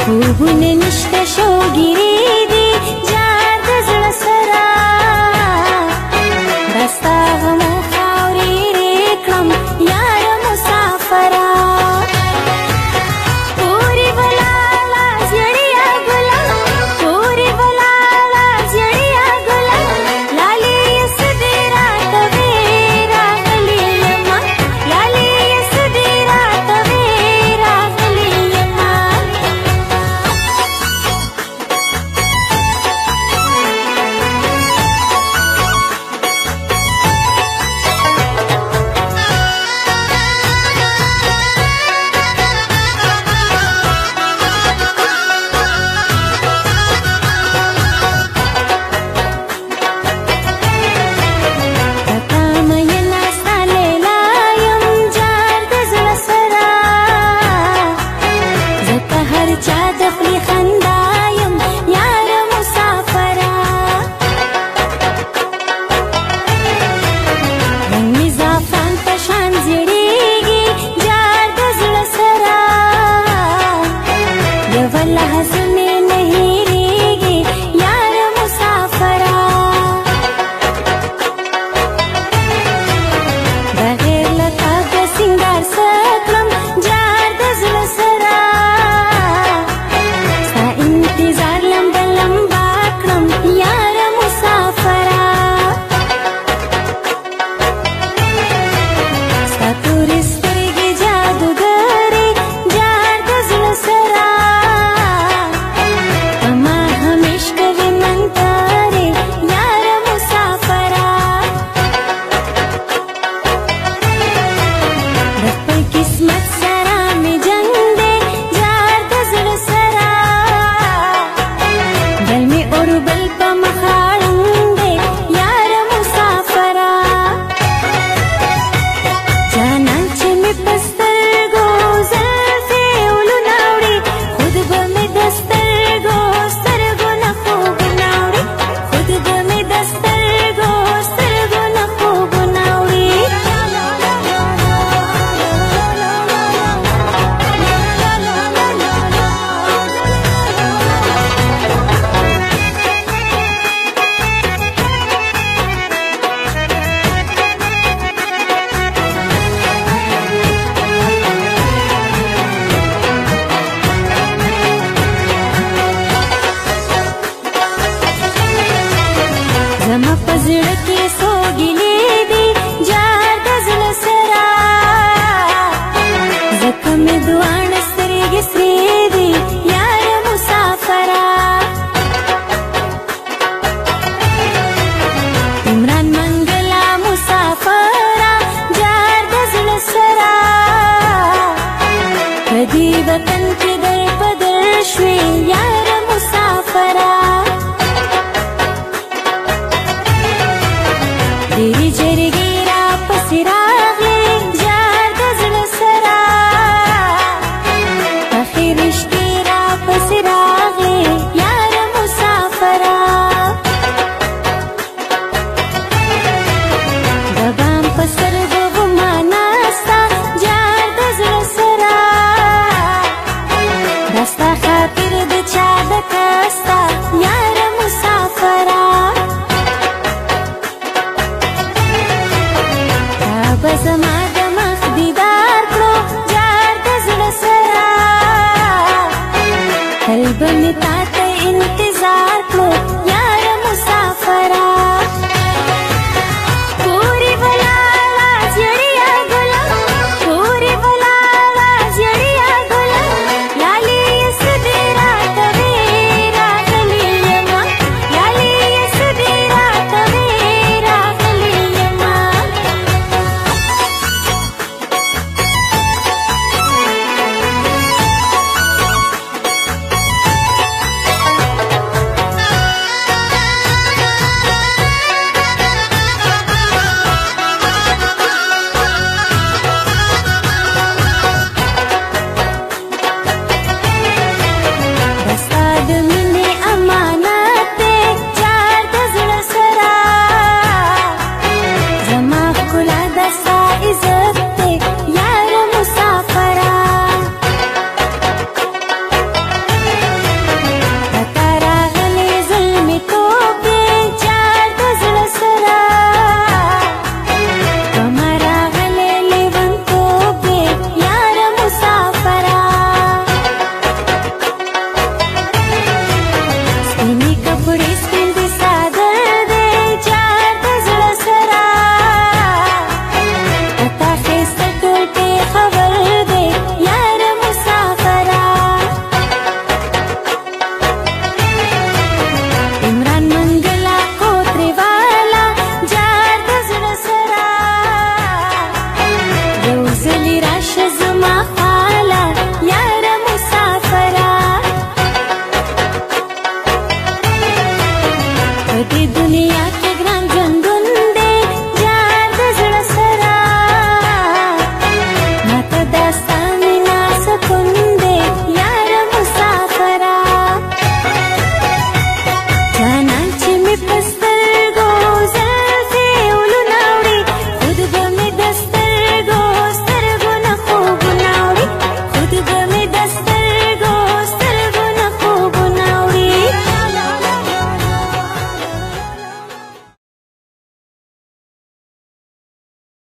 خوبونه نشته شوګیری دی جار د زړه سره دستا غمو خاورې ریکړم یار مسافره پوری ولاړه زړیا ګله پوری ولاړه زړیا ګله لالې سدې راته وې راغلې یما لالې سدې راته وې راغلې یما زما په زړه کې سوګلې دي جار د زړه سره ځکه مې دواړه سترګې سرې دي یار مسافره عمران منګلا مسافره جار د زړه سره په دې وطن کې در په در شوې یار مسافره ډېرې جرګې را پسې راغلې جار د زړه سره پخې رشتې را پسې راغلې یار مسافره د بام په سترګو ومه ناسته جار د زړه سره دا ستا خاطر د چا د کاسته یار مسافره زما د مخ دیدار کړو جار د زړه سره تل به مې تا ته انتظار کړو یار مسافره پوری ولاړه زړیا ګله پوری ولاړه زړیا ګله لالې سدې راته وې راغلې یما لالې سدې راته وې راغلې یما زه